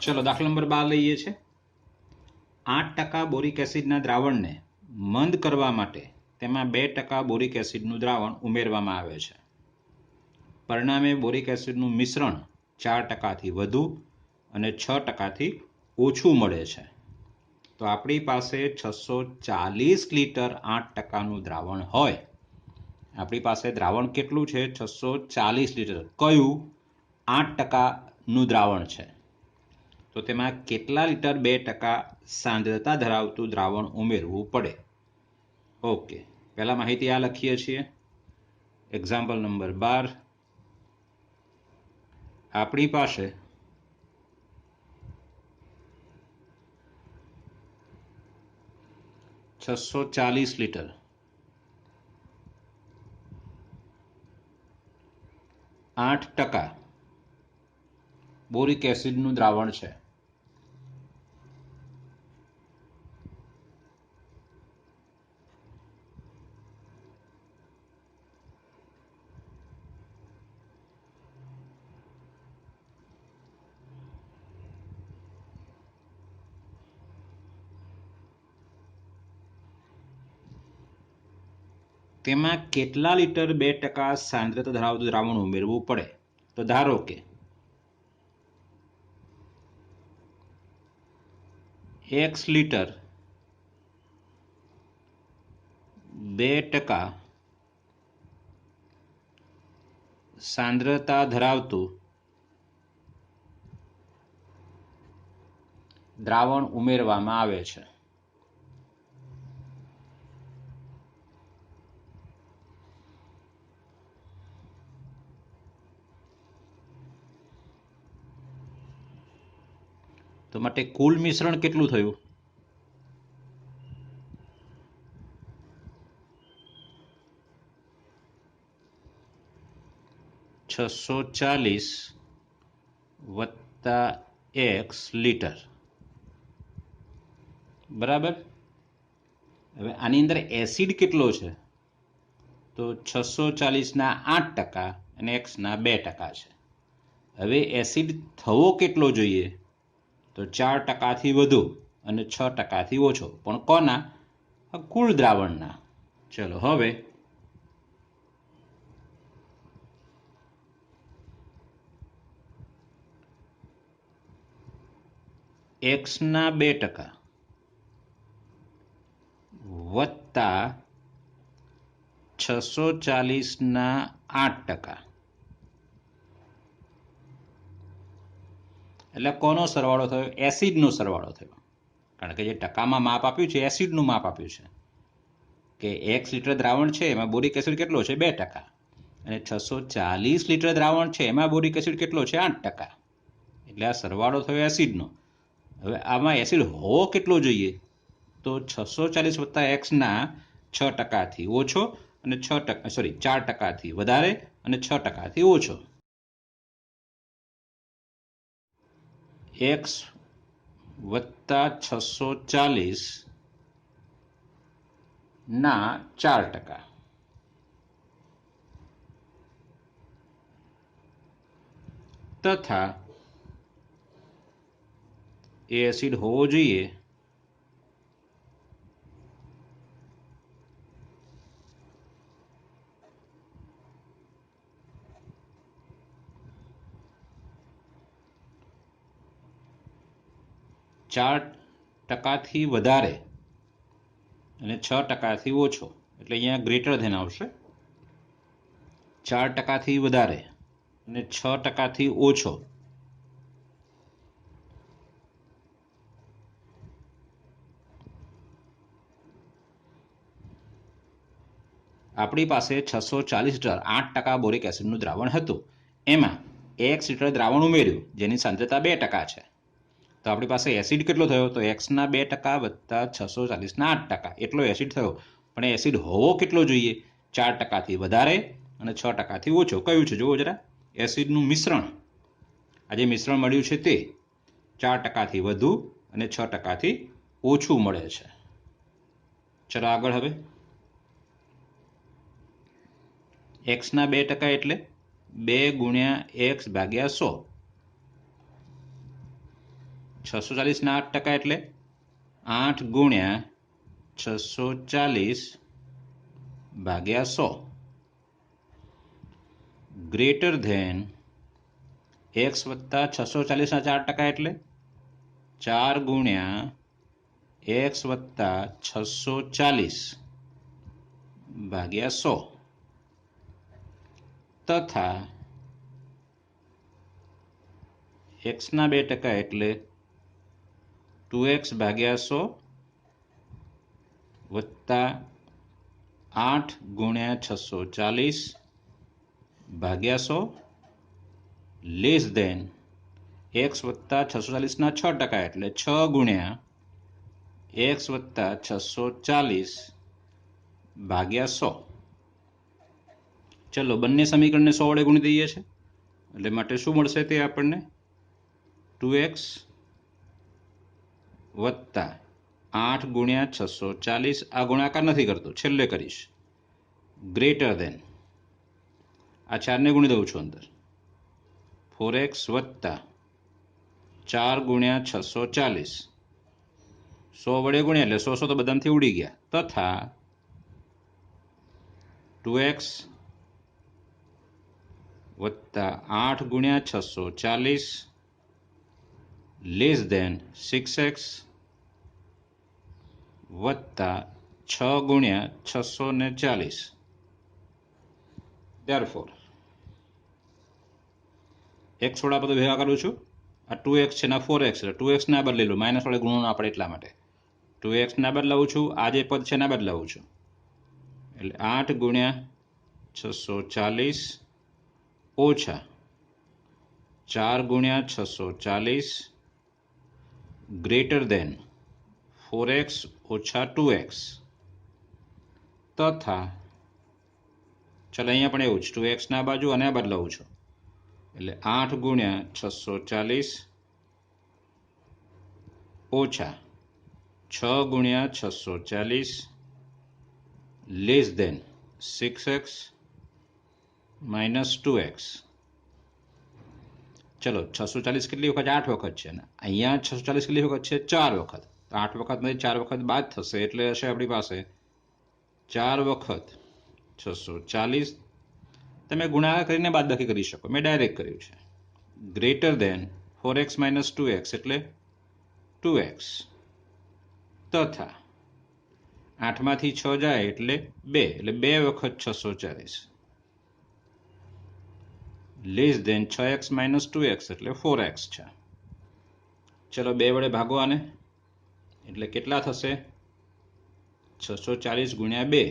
चलो दाखला नंबर 12 લઈએ છે। 8% બોરિક એસિડના દ્રાવણને મંદ કરવા માટે તેમાં 2% બોરિક એસિડનું દ્રાવણ ઉમેરવામાં આવે છે। પરિણામે બોરિક એસિડનું મિશ્રણ 4%થી વધુ અને 6%થી ઓછું મળે છે। તો આપણી પાસે 640 લિટર 8%નું દ્રાવણ હોય। આપણી પાસે દ્રાવણ કેટલું છે? 640 લિટર। કયું? 8%નું દ્રાવણ છે। તો તેમાં કેટલા લિટર 2% સાંદ્રતા ધરાવતું દ્રાવણ ઉમેરવું પડે? ઓકે, પહેલા માહિતી આ લખીએ છીએ। એક્ઝામ્પલ નંબર 12, આપણી પાસે 640 લિટર 8% બોરિક એસિડનું દ્રાવણ છે। તેમાં કેટલા લિટર 2% સાંદ્રતા ધરાવતું દ્રાવણ ઉમેરવું પડે? તો ધારો કે 1 લિટર 2% સાંદ્રતા ધરાવતું દ્રાવણ ઉમેરવામાં આવે છે। તો માટે કુલ મિશ્રણ કેટલું થયું? 640 વત્તા x લિટર, બરાબર। હવે આની અંદર એસિડ કેટલો છે? તો 640ના 8% અને x ના 2% છે। હવે એસિડ થવો કેટલો જોઈએ? તો 4%થી વધુ અને 6%થી ઓછો, પણ કોના? કુલ દ્રાવણના। ચલો હવે x ના 2% વત્તા 640ના 8%, એટલે કોનો સરવાળો થયો? એસિડનો સરવાળો થયો। કારણ કે જે ટકામાં માપ આપ્યું છે એસિડનું માપ આપ્યું છે કે 1 લિટર દ્રાવણ છે એમાં બોરિક એસિડ કેટલો છે? 2%, અને 640 લિટર દ્રાવણ છે એમાં બોરિક એસિડ કેટલો છે? 8%, એટલે આ સરવાળો થયો એસિડનો। હવે આમાં એસિડ હોવો કેટલો જોઈએ? તો 640 વત્તા x ના 6%થી ઓછો અને 4%થી વધારે અને 6%થી ઓછો। x વત્તા 640 ના 4%, તથા એ એસિડ હોવો જોઈએ 4%થી વધારે અને 6%થી ઓછો, એટલે અહીંયા ગ્રેટર ધેન આવશે। 4%થી વધારે અને 6%થી ઓછો, આપણી પાસે 640 લિટર 8% બોરિક એસિડનું દ્રાવણ હતું। એમાં 1 લિટર દ્રાવણ ઉમેર્યું જેની સાંદ્રતા 2% છે। તો આપણી પાસે એસિડ કેટલો થયો? તો x ના 2% વત્તા 640ના 8%, એટલો એસિડ થયો। પણ એસિડ હોવો કેટલો જોઈએ? 4%થી વધારે અને 6%થી ઓછો। કયું છે? જુઓ જરા, એસિડનું મિશ્રણ, આ જે મિશ્રણ મળ્યું છે તે 4%થી વધુ અને 6%થી ઓછું મળે છે। ચલો આગળ હવે x ના 2% એટલે 2 ગુણ્યા x ભાગ્યા 100, 640 ના 8% એટલે 8 ગુણ્યા 640 ભાગ્યા 100 ગ્રેટર ધેન x વત્તા 640 ના 4% એટલે 4 ગુણ્યા x વત્તા 640 ભાગ્યા 100 તથા x ના 2% એટલે 2x ભાગ્યા 100 વત્તા 8 ગુણ્યા 640 ભાગ્યા 100 લેસ ધેન x વત્તા 640 ના 6% એટલે 6 ગુણ્યા x વત્તા 640 ભાગ્યા 100. ચલો બંને સમીકરણને 100 વડે ગુણી દઈએ છે એટલે માટે શું મળશે તે આપણને 2x વત્તા 8 ગુણ્યા 640 આ ગુણાકાર નથી કરતો છેલ્લે કરીશ ગ્રેટર ધેન આ 4 ને ગુણી દઉં છું અંદર 4x વત્તા 4 ગુણ્યા 640 100 વડે ગુણ્યા એટલે 100 તો બધામાંથી ઉડી ગયા તથા 2x વત્તા 8 ગુણ્યા 640 લેસ ધેન 6x વત્તા 6 ગુણ્યા 640. Therefore x થોડા બધું ભેગા કરું છું આ 2x છે ના 4x એટલે 2x ના બદલી લો માઇનસ વડે ગુણો આપણે એટલા માટે 2x ના બદલાવું છું આ જે પદ છે ના બદલાવું છું એટલે 8 ગુણ્યા 640 ઓછા 4 ગુણ્યા 640 ગ્રેટર ધેન 4x ઓછા 2x તથા ચાલો અહીંયા પણ એવું જ 2x ના બાજુ અને આ બદલાવું છું એટલે 8 ગુણ્યા 640 ઓછા 6 ગુણ્યા 640 less than 6x minus 2x. ચલો 640 કેટલી વખત 8 વખત છે ને અહીંયા 640 કેટલી વખત છે 4 વખત 8 વખતમાંથી 4 વખત બાદ થશે એટલે હશે આપણી પાસે 4 વખત 640 તમે ગુણાકાર કરીને બાદબાકી કરી શકો મેં ડાયરેક્ટ કર્યું છે greater than 4x minus 2x એટલે 2x તથા 8 માંથી 6 જાય એટલે 2 એટલે 2 વખત 640 less than 6x minus 2x એટલે 4x છે. ચલો 2 વડે ભાગો આને એટલે કેટલા થશે 640 ગુણ્યા 2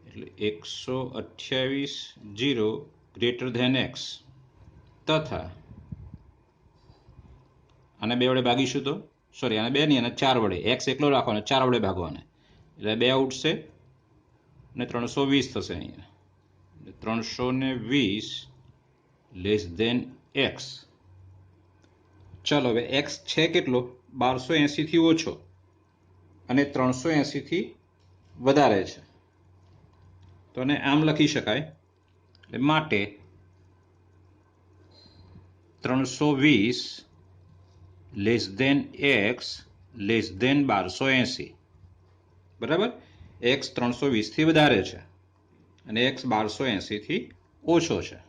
એટલે 128 0 ગ્રેટર ધેન x તથા આને 2 વડે ભાગીશું તો સોરી આને 2 નહીં અને 4 વડે x એકલો રાખવાનો 4 વડે ભાગવાને એટલે 2 ઉઠશે અને 320 થશે અહીંયા 320 લેસ ધેન x. ચલો હવે x છે કેટલો 1280 થી ઓછો અને 380 થી વધારે છે તો આને આમ લખી શકાય એટલે માટે 320 less than x less than 1280 બરાબર x 320 થી વધારે છે અને x 1280 થી ઓછો છે.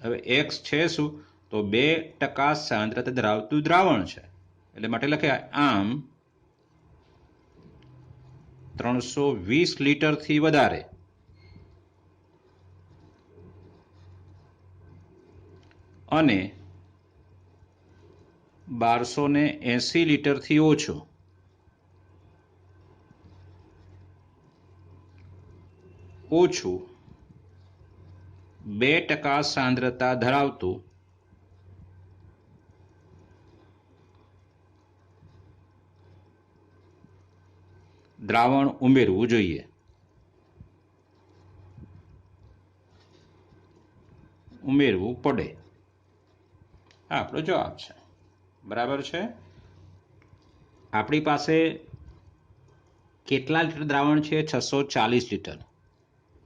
હવે x છે શું તો 2% સાંદ્રતા ધરાવતું દ્રાવણ છે એટલે માટે લખ્યા આમ 320 લીટર થી વધારે અને 1280 લીટર થી ઓછું ઓછું 2% સાંદ્રતા ધરાવતું દ્રાવણ ઉમેરવું જોઈએ. ઉમેરવું પડે આ આપણો જવાબ છે બરાબર છે. આપણી પાસે કેટલા લીટર દ્રાવણ છે 640 લીટર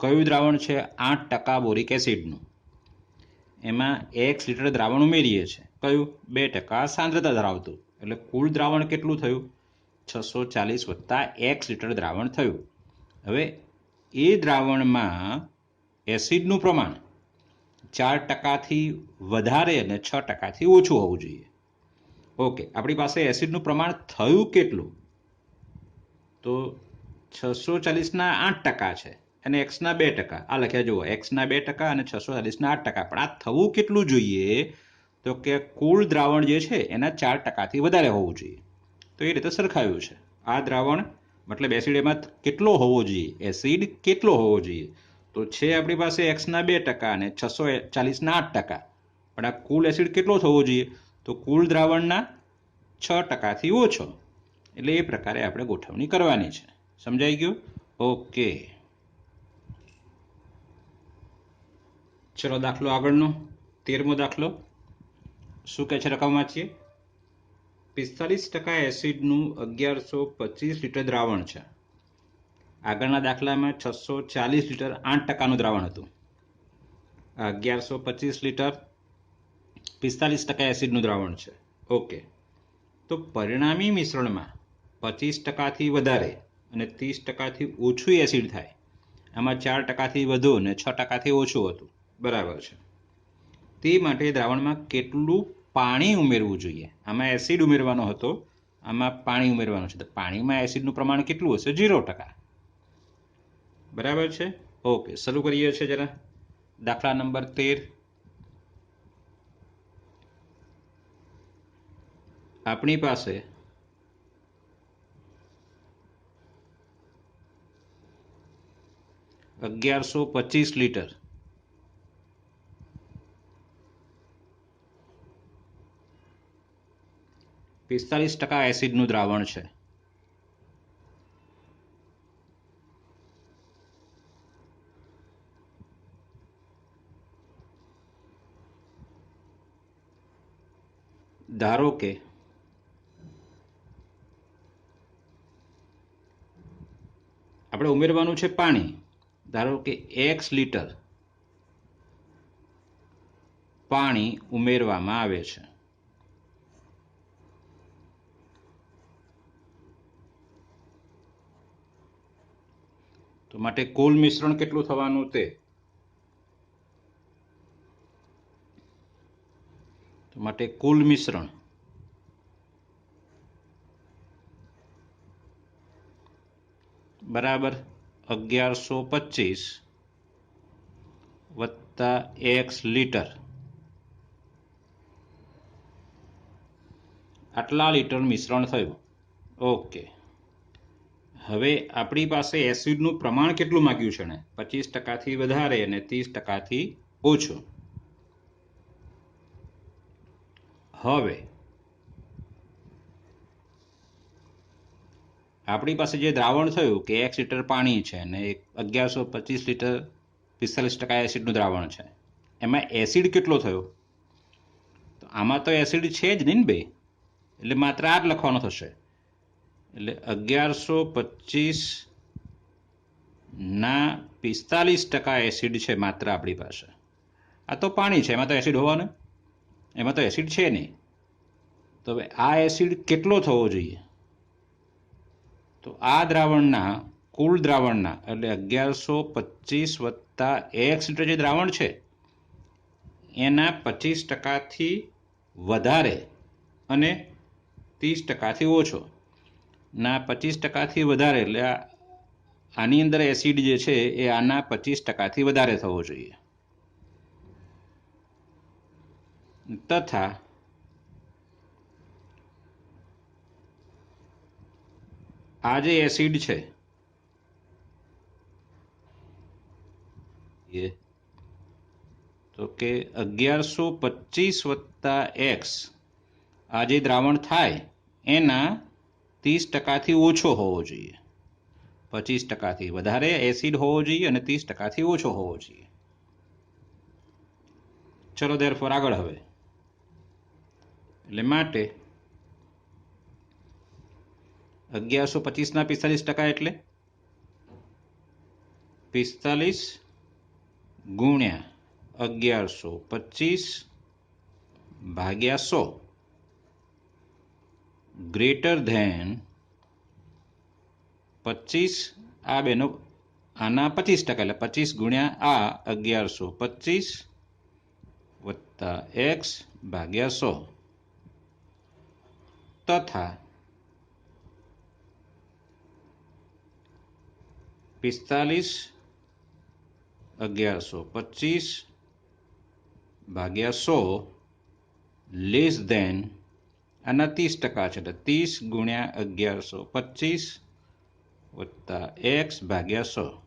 કયું દ્રાવણ છે 8% બોરિક એસિડનું એમાં 1 લીટર દ્રાવણ ઉમેરીએ છીએ કયું? 2% સાંદ્રતા ધરાવતું. એટલે કુલ દ્રાવણ કેટલું થયું? 640 વત્તા x લિટર દ્રાવણ થયું. હવે એ દ્રાવણમાં એસિડનું પ્રમાણ 4%થી વધારે અને 6%થી ઓછું હોવું જોઈએ. ઓકે, આપણી પાસે એસિડનું પ્રમાણ થયું કેટલું? તો 640ના 8% છે અને એક્સના 2%. આ લખ્યા જુઓ, એક્સના 2% અને 640ના 8%. પણ આ થવું કેટલું જોઈએ? તો કે કુલ દ્રાવણ જે છે એના 4%થી વધારે હોવું જોઈએ. તો એ રીતે સરખાવ્યું છે. આ દ્રાવણ મતલબ એસિડ એમાં કેટલો હોવો જોઈએ? એસિડ કેટલો હોવો જોઈએ? તો છે આપણી પાસે એક્સના 2% અને 640ના 8%. પણ આ કુલ એસિડ કેટલો થવો જોઈએ? તો કુલ દ્રાવણના 6%થી ઓછો. એટલે એ પ્રકારે આપણે ગોઠવણી કરવાની છે. સમજાઈ ગયું? ઓકે, ચલો દાખલો આગળનો 13મો દાખલો. શું કહે છે? રકમ વાંચીએ. 45% એસિડનું 1125 લિટર દ્રાવણ છે. આગળના દાખલામાં 640 લિટર 8%નું દ્રાવણ હતું. 1125 લિટર 45% એસિડનું દ્રાવણ છે. ઓકે, તો પરિણામી મિશ્રણમાં 25%થી વધારે અને 30%થી ઓછું એસિડ થાય. આમાં 4%થી વધુ અને 6%થી ઓછું હતું. બરાબર છે. તે માટે દ્રાવણમાં કેટલું પાણી ઉમેરવું જોઈએ? આમાં એસિડ ઉમેરવાનો હતો, આમાં પાણી ઉમેરવાનું છે. તો પાણીમાં એસિડનું પ્રમાણ કેટલું હશે? 0%. બરાબર છે. ઓકે, શરૂ કરીએ છીએ જરા. દાખલા નંબર 13. આપણી પાસે 1125 લિટર 45% એસિડનું દ્રાવણ છે. ધારો કે આપણે ઉમેરવાનું છે પાણી. ધારો કે x લિટર પાણી ઉમેરવામાં આવે છે. તો માટે કુલ મિશ્રણ કેટલું થવાનું? તો માટે કુલ મિશ્રણ બરાબર 1125 વત્તા x લિટર. આટલા લિટર મિશ્રણ થયું. ઓકે, હવે આપણી પાસે એસિડનું પ્રમાણ કેટલું માંગ્યું છે ને? 25%થી વધારે અને 30%થી ઓછું. હવે આપણી પાસે જે દ્રાવણ થયું કે 1 લિટર પાણી છે અને 1125 લિટર 45% એસિડનું દ્રાવણ છે. એમાં એસિડ કેટલો થયો? તો આમાં તો એસિડ છે જ નહીં ને બે, એટલે માત્ર આ જ લખવાનો થશે. એટલે 1125 ના 45% એસિડ છે માત્ર આપણી પાસે. આ તો પાણી છે, એમાં તો એસિડ હોવાનું, એમાં તો એસિડ છે નહીં. તો હવે આ એસિડ કેટલો થવો જોઈએ? તો આ દ્રાવણના કુલ દ્રાવણના એટલે 1125 વત્તા x લિટર જે દ્રાવણ છે એના 25%થી વધારે અને 30%થી ઓછો. ના 25%થી વધારે એટલે આની અંદર એસિડ જે છે એ આના 25%થી વધારે થવો જોઈએ. તથા આ જે એસિડ છે તો કે 1125 વત્તા x આ જે દ્રાવણ થાય એના 30%થી ઓછો હોવો જોઈએ. 25%થી વધારે એસિડ હોવો જોઈએ અને 30%થી ઓછો હોવો જોઈએ. ચલો ધેરફોર આગળ. હવે એટલે માટે 1125 ના 45% એટલે 45 ગુણ્યા 1125 ભાગ્યા 100 ગ્રેટર ધેન 25 આ બેનો આના 25% એટલે 25 ગુણ્યા આ 1125 વત્તા x ભાગ્યા 100 તથા 45 1125 ભાગ્યા 100 લેસ ધેન આના 30% છે એટલે 30 ગુણ્યા 1125 વત્તા x ભાગ્યા 100.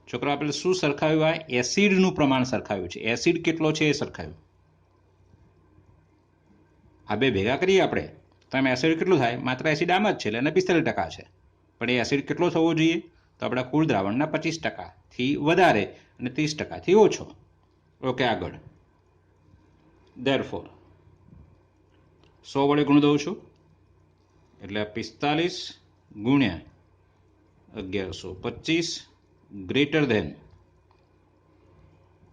છોકરા આપણે શું સરખાવ્યું? આ એસિડનું પ્રમાણ સરખાવ્યું છે. એસિડ કેટલો છે એ સરખાવ્યું. આ બે ભેગા કરીએ આપણે તો એમ એસિડ કેટલું થાય? માત્ર એસિડ આમ જ છે એટલે એને 45% છે. પણ એ એસિડ કેટલો થવો જોઈએ? તો આપણા કુલ દ્રાવણના 25%થી વધારે અને 30%થી ઓછો. ઓકે, આગળ. ધેરફોર 100 વડે ગુણ દઉં છું એટલે 45 ગુણ્યા 1125 ગ્રેટર ધેન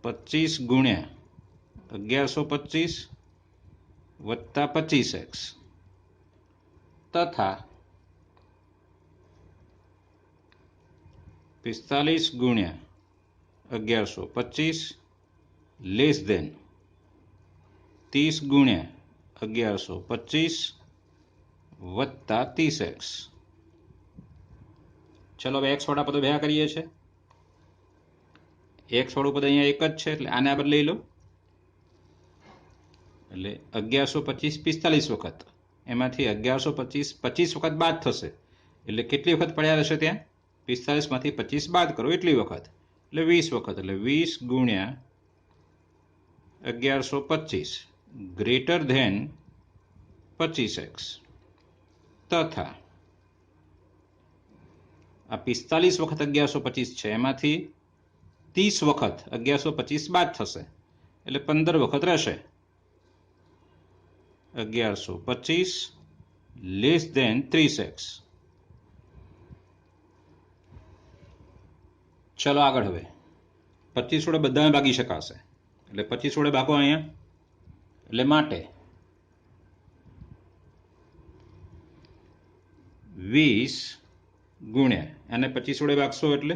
25 ગુણ્યા 1125 વત્તા 25x તથા 45 ગુણ્યા 1125 લેસ ધેન 30 ગુણ્યા 1125 વત્તા 30x. ચલો હવે x વાળા પદો ભેગા કરીએ છીએ. x વાળું પદ અહીંયા એક જ છે એટલે આને આપણે લઈ લો એટલે 1125 45 વખત એમાંથી 1125 25 વખત બાદ થશે એટલે કેટલી વખત પડ્યા રહેશે ત્યાં? 45 માંથી 25 બાદ કરો એટલી વખત એટલે 20 વખત એટલે 20 ગુણ્યા 1125 ગ્રેટર ધેન 25x તથા આ 45 વખત 1125 છે એમાંથી 30 વખત 1125 બાદ થશે એટલે 15 વખત રહેશે 1125 લેસ ધેન 30x. ચલો આગળ. હવે 25 વડે બધાને ભાગી શકાશે એટલે 25 વડે ભાગો અહીંયા એટલે માટે 20 ગુણ્યા અને 25 વડે ભાગશો એટલે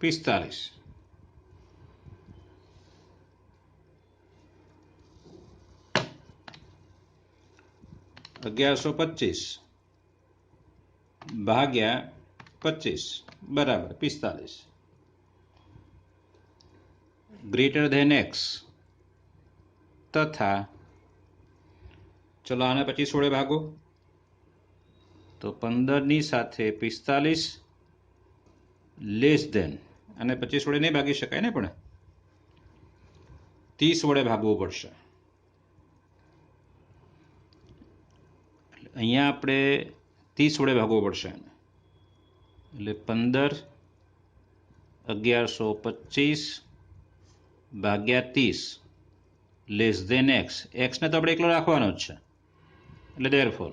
45 1125 ભાગ્યા 25 બરાબર 45 ગ્રેટર ધેન x તથા ચલો આને 25 વડે ભાગો તો 15 ની સાથે 45 લેસ ધેન અને 25 વડે નહીં ભાગી શકાય ને, પણ 30 વડે ભાગવું પડશે. અહીંયા આપણે 30 વડે ભાગવું પડશે એટલે 15 1125 ભાગ્યા 30 લેસ ધેન x. x ને તો આપણે એકલો રાખવાનો જ છે એટલે ધેરફોર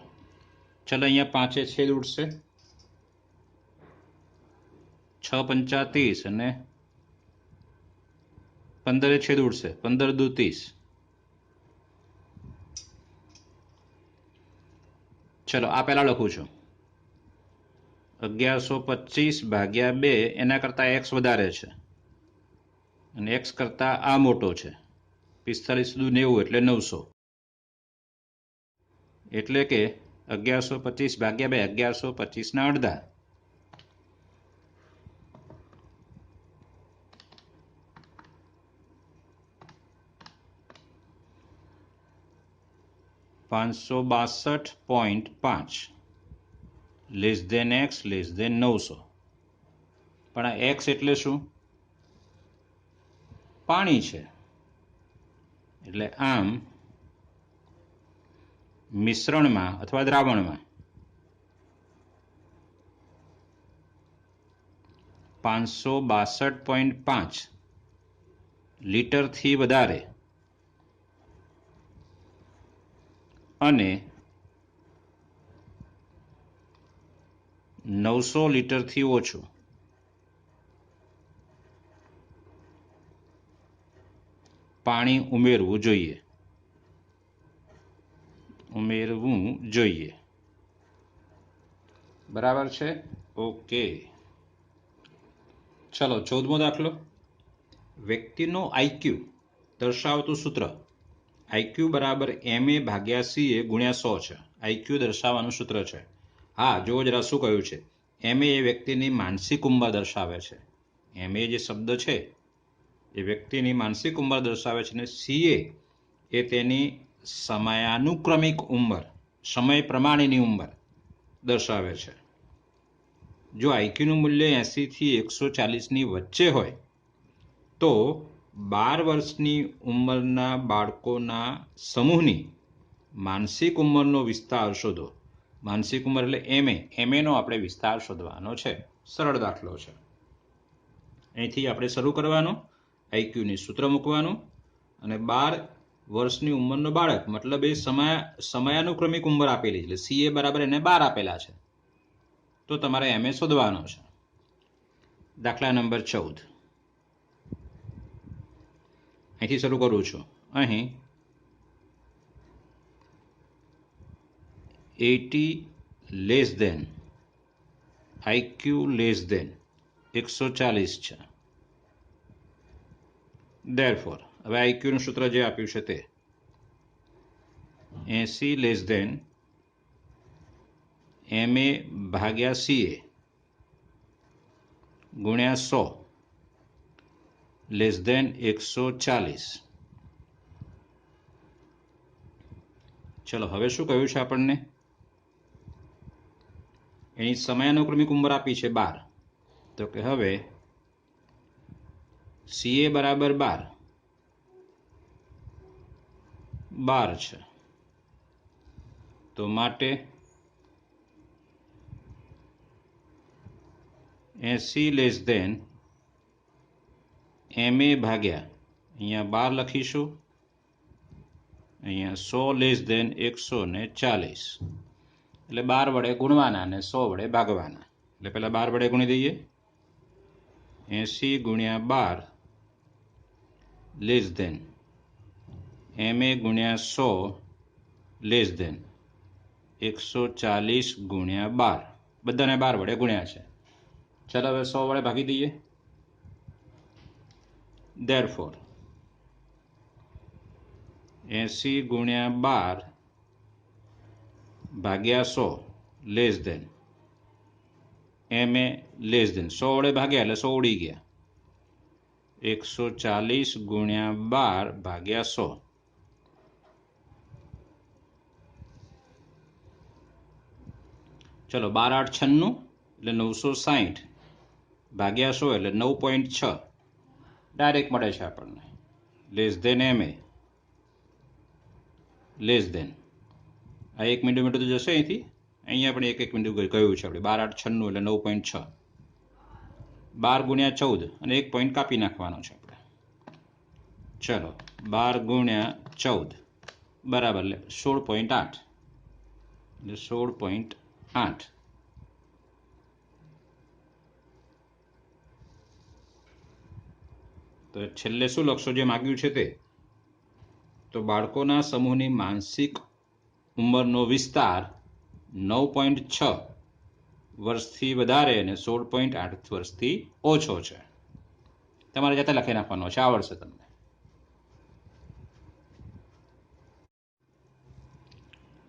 ચલો અહીંયા 5 છેદ ઉડશે 6 પંચા 30 અને 15 છેદ ઉડશે 15 દુ 30. ચલો આ પહેલા લખું છું 1125 ભાગ્યા 2 એના કરતાં x વધારે છે અને x કરતાં આ મોટો છે 45 દુ 90 એટલે 900 એટલે કે 1125 ભાગ્યા 2 1125 ના અડધા $562.5 less than x less than 900. પણ આ x એટલે શું? પાણી છે એટલે આમ મિશ્રણમાં અથવા દ્રાવણમાં 562.5 લીટરથી વધારે અને 900 લીટરથી ઓછું પાણી ઉમેરવું જોઈએ બરાબર છે ઓકે ચલો 14મો દાખલો વ્યક્તિનો આઈક્યુ દર્શાવતું સૂત્ર આઈક્યુ બરાબર MA ભાગ્યા CA ગુણ્યા 100 છે આઈક્યુ દર્શાવવાનું સૂત્ર છે હા જો જરા શું કહ્યું છે MA એ વ્યક્તિની માનસિક ઉંમર દર્શાવે છે MA જે શબ્દ છે એ વ્યક્તિની માનસિક ઉંમર દર્શાવે છે અને CA એ તેની સમયાનુક્રમિક ઉંમર સમય પ્રમાણેની ઉંમર દર્શાવે છે જો આઈક્યુનું મૂલ્ય 80 થી 140ની વચ્ચે હોય તો 12 વર્ષની ઉંમરના બાળકોના સમૂહની માનસિક ઉંમરનો વિસ્તાર શોધો માનસિક ઉંમર એટલે MAનો આપણે વિસ્તાર શોધવાનો છે સરળ દાખલો છે અહીંથી આપણે શરૂ કરવાનો આઈક્યુની સૂત્ર મૂકવાનું અને 12 વર્ષની ઉંમરનો બાળક મતલબ એ સમયાનુક્રમિક ઉંમર આપેલી એટલે CA બરાબર એને 12 આપેલા છે તો તમારે MA શોધવાનો છે દાખલા નંબર 14 અહીંથી શરૂ કરું છું અહીં 80 less than IQ less than 140 છે ધેરફોર હવે આઈક્યુનું સૂત્ર જે આપ્યું છે તે 80 લેસ ધેન MA ભાગ્યા CA ગુણ્યા 100 લેસ ધેન 140 ચલો હવે શું કહ્યું છે આપણને એની સમયાનુક્રમિક ઉંમર આપી છે 12 તો કે હવે CA બરાબર 12 છે તો માટે 80 લેસ ધેન MA ભાગ્યા અહીંયા 12 લખીશું અહીંયા 100 લેસ ધેન 140 એટલે 12 વડે ગુણવાના અને 100 વડે ભાગવાના એટલે પહેલા 12 વડે ગુણી દઈએ 80 ગુણ્યા 12 લેસ ધેન MA ગુણ્યા 100 લેસ ધેન 140 ગુણ્યા 12 બધાને 12 વડે ગુણ્યા છે ચાલો હવે 100 વડે ભાગી દઈએ ધેરફોર 80 ગુણ્યા 12 ભાગ્યા 100 less than MA less than 100 વડે ભાગ્યા એટલે 100 ઉડી ગયા 140 ગુણ્યા 12 ભાગ્યા 100 ચલો 12 8 96 એટલે 960 ભાગ્યા 100 એટલે 9.6 ડાયરેક્ટ મળે છે આપણને less than MA less than આ 1 મિલીમીટર તો જશે અહીંથી અહીંયા પણ 1 મિલીમીટર કહ્યું છે આપણે 12 8 96 એટલે 9.6 12 ગુણ્યા 14 અને 1 પોઈન્ટ કાપી નાખવાનો છે આપણે ચલો 12 ગુણ્યા 14 બરાબર એટલે 16.8 એટલે 16.8 તો છેલ્લે શું લખશો જે માગ્યું છે તે તો બાળકોના સમૂહની માનસિક ઉંમરનો વિસ્તાર 9.6 વર્ષથી વધારે અને 16.8 વર્ષથી ઓછો છે તમારે જાતે લખી નાખવાનો છે આવડશે તમને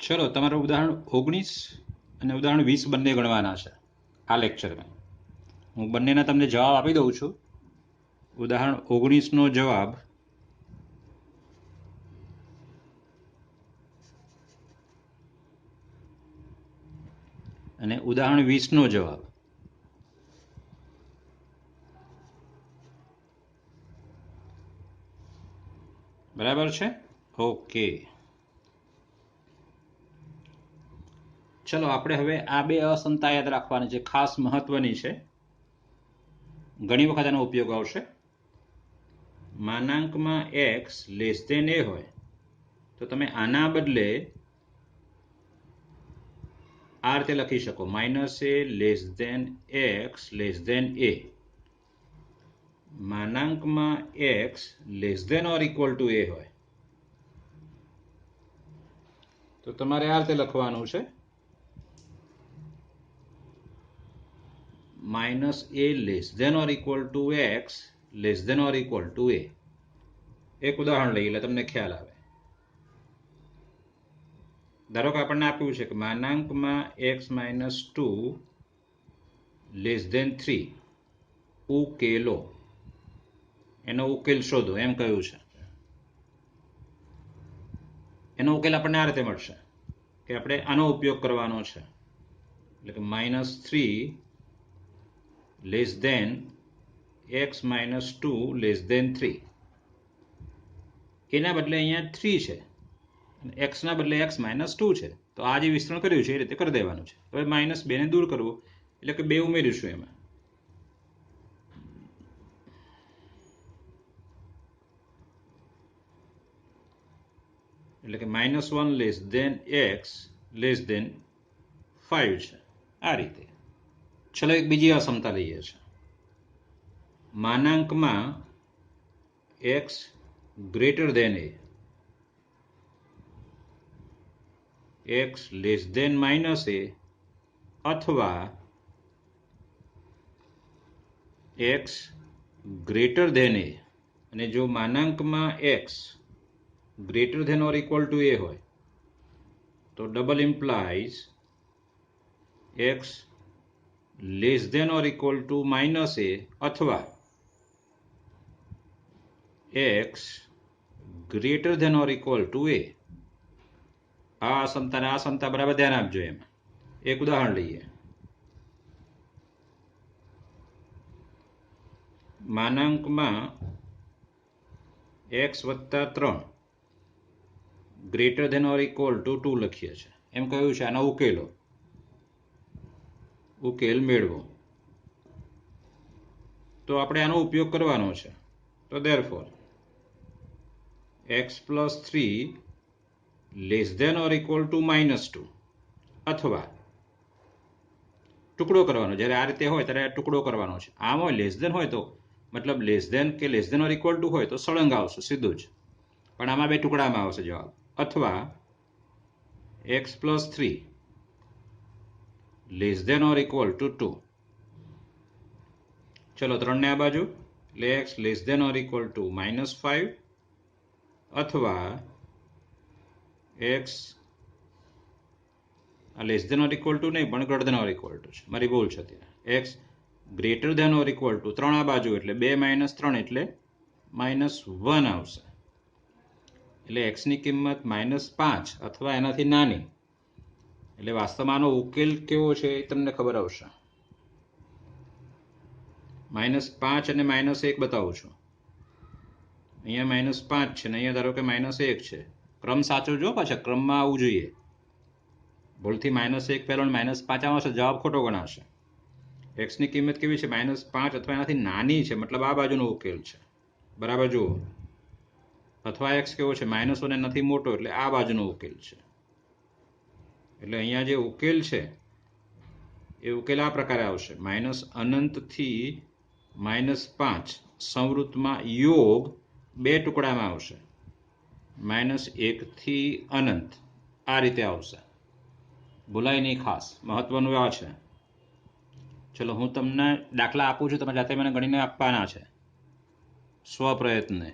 ચલો તમારે ઉદાહરણ 19 અને ઉદાહરણ 20 બંને ગણવાના છે આ લેક્ચરમાં હું બંનેના તમને જવાબ આપી દઉં છું ઉદાહરણ 19નો જવાબ અને ઉદાહરણ 20નો જવાબ બરાબર છે ઓકે ચલો આપણે હવે આ બે અસમતા યાદ રાખવાની છે ખાસ મહત્વની છે ઘણી વખત આનો ઉપયોગ આવશે માનાંકમાં x લેસ ધેન a હોય તો તમે આના બદલે આ રીતે લખી શકો -a less than x less than a માનાંકમાં x less than or equal to a હોય તો તમારે આ રીતે લખવાનું છે minus a less than or equal to x less than or equal to a. એક ઉદાહરણ લઈએ એટલે તમને ખ્યાલ આવે. ધારો કે આપણને આપ્યું છે કે માનાંકમાં x માઇનસ 2 લેસ ધેન 3 ઉકેલો, એનો ઉકેલ શોધો એમ કહ્યું છે. એનો ઉકેલ આપણને આ રીતે મળશે કે આપણે આનો ઉપયોગ કરવાનો છે, એટલે કે minus 3 less than x minus 2 less than 3. એના બદલે અહીંયા 3 છે, x ના બદલે x માઇનસ 2 છે, તો આ જે વિસ્તરણ કર્યું છે એ રીતે કરી દેવાનું છે. હવે માઇનસ 2 ને દૂર કરવું એટલે કે 2 ઉમેરીશું એમાં, એટલે કે minus 1 less than x less than 5 છે. આ રીતે. ચલો એક બીજી અસમતા લઈએ છીએ. માનાંકમાં x greater than a, x less than minus a અથવા x ગ્રેટર ધેન a. અને જો માનાંકમાં x greater than or equal to a હોય તો double implies x less than or equal to minus a અથવા x greater than or equal to a. આ સમતા બરાબર ધ્યાન આપજો. એમાં એક ઉદાહરણ લઈએ. માનાંકમાં x વત્તા 3 greater than or equal to 2 લખીએ છીએ એમ કહ્યું છે. આનો ઉકેલ મેળવો. તો આપણે આનો ઉપયોગ કરવાનો છે. તો therefore x plus 3 less than or equal to minus 2 અથવા ટુકડો કરવાનો. જ્યારે આ રીતે હોય ત્યારે ટુકડો કરવાનો છે. આમ હોય લેસ ધેન હોય તો મતલબ લેસ ધેન કે less than or equal to હોય તો સળંગ આવશે સીધું જ, પણ આમાં બે ટુકડામાં આવશે જવાબ. અથવા x plus 3 less than or equal to 2. ચલો 3 ને આ બાજુ એટલે x less than or equal to minus 5 અથવા x less than or equal to નહીં પણ greater than or equal to છે, મારી ભૂલ છે ત્યાં. x greater than or equal to 3 આ બાજુ એટલે 2 માઇનસ 3 એટલે માઇનસ 1 આવશે. એટલે x ની કિંમત માઇનસ 5 અથવા એનાથી નાની. એટલે વાસ્તવમાં આનો ઉકેલ કેવો છે એ તમને ખબર આવશે. -5 અને -1 બતાવું છું. અહીંયા -5 છે ને અહીંયા ધારો કે -1 છે. ક્રમ સાચવજો, પાછા ક્રમમાં આવવું જોઈએ. ભૂલથી -1 પહેલો અને -5 આવશે જવાબ ખોટો ગણાશે. x ની કિંમત કેવી છે? -5 અથવા એનાથી નાની છે, મતલબ આ બાજુનો ઉકેલ છે. બરાબર જુઓ. અથવા x કેવો છે? -1 નથી મોટો એટલે આ બાજુનો ઉકેલ છે. એટલે અહીંયા જે ઉકેલ છે એ ઉકેલ આ પ્રકારે આવશે: -અનંત થી -5 સંવૃત્તમાં યોગ બે ટુકડામાં આવશે. -1 થી અનંત આ રીતે આવશે. ભૂલાય નહીં, ખાસ મહત્વનું આ છે. ચલો હું તમને દાખલા આપું છું, તમે જાતે મને ગણીને આપવાના છે સ્વપ્રયત્ને.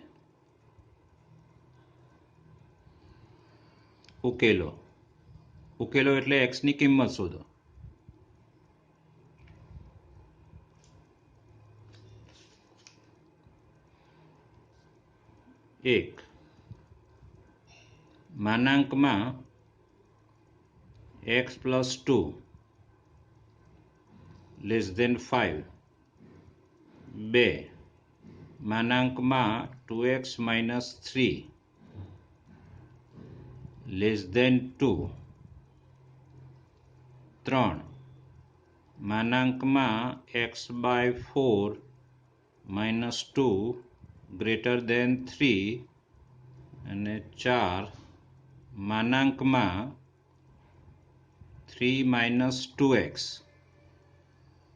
ઉકેલો એટલે x ની કિંમત શોધો. એક માનાંકમાં x પ્લસ 2 લેસ ધેન 5. 2 માનાંકમાં 2x માઇનસ 3 લેસ ધેન 2. 3 માનાંકમાં x by 4 minus 2 greater than 3. અને 4 માનાંકમાં 3 માઇનસ 2x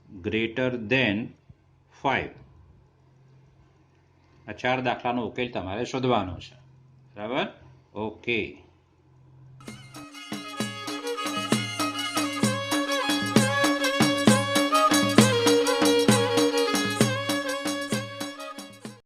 ગ્રેટર ધેન 5. આ 4 દાખલાનો ઉકેલ તમારે શોધવાનો છે. બરાબર? ઓકે.